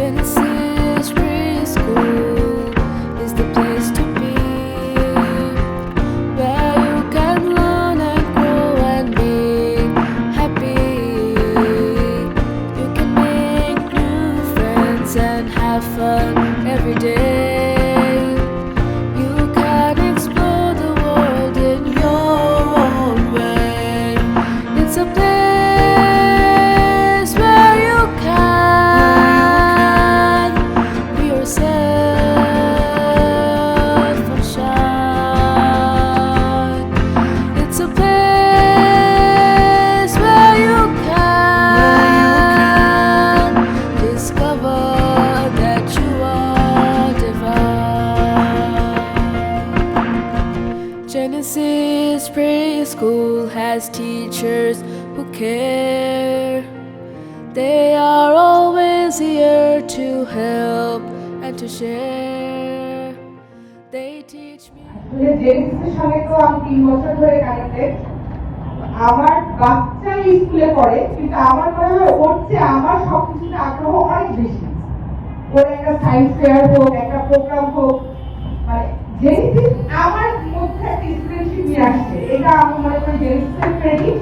Genesis Preschool is the place to be, where you can learn and grow and be happy. You can make new friends and have fun every day. You can explore the world in your own way. It's a place where you can be yourself and shine. It's a place where you can discover that you are divine. Genesis Preschool has teachers who care. They are always here to help and to share. They teach me. জেনেসিসের সঙ্গে তো আমি 3 বছর ধরে connected. আমার বাচ্চা স্কুলে পড়ে, কিন্তু আমার মনে হয় ওর চেয়ে আমার সবকিছুতে আগ্রহ অনেক বেশি। ওর একটা সায়েন্স ফেয়ার হোক, একটা প্রোগ্রাম হোক, মানে জেনেসিস আমার মধ্যে একটা ইন্সপিরেশন নিয়ে আসছে। এটা আমি মনে করি জেনেসিসের ক্রেডিট।